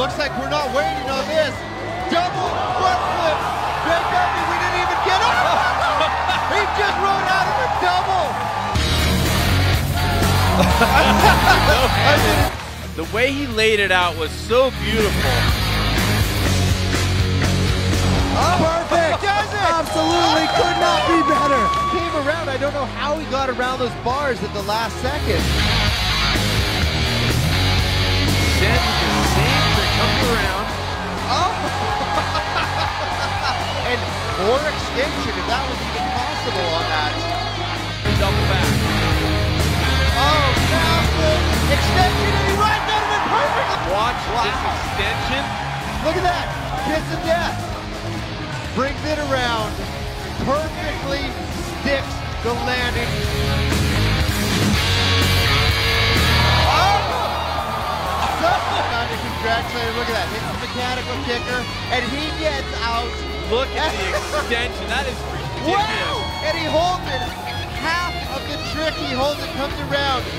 looks like we're not waiting on this. Double front flip. Big W, we didn't even get up. He just rode out of a double. The way he laid it out was so beautiful. Oh, perfect. Does it? Absolutely could not be better. Came around. I don't know how he got around those bars at the last second. Then the same to come around. Oh! And more extension, if that was even possible on that. Double back. Oh, massive extension, and he rides out of it perfectly. Watch this extension. Look at that. Kiss of death. Brings it around. Perfectly sticks the landing. Congratulations, look at that, hits the mechanical kicker, and he gets out. Look at the extension, that is ridiculous. Wow! And he holds it, half of the trick he holds it, comes around.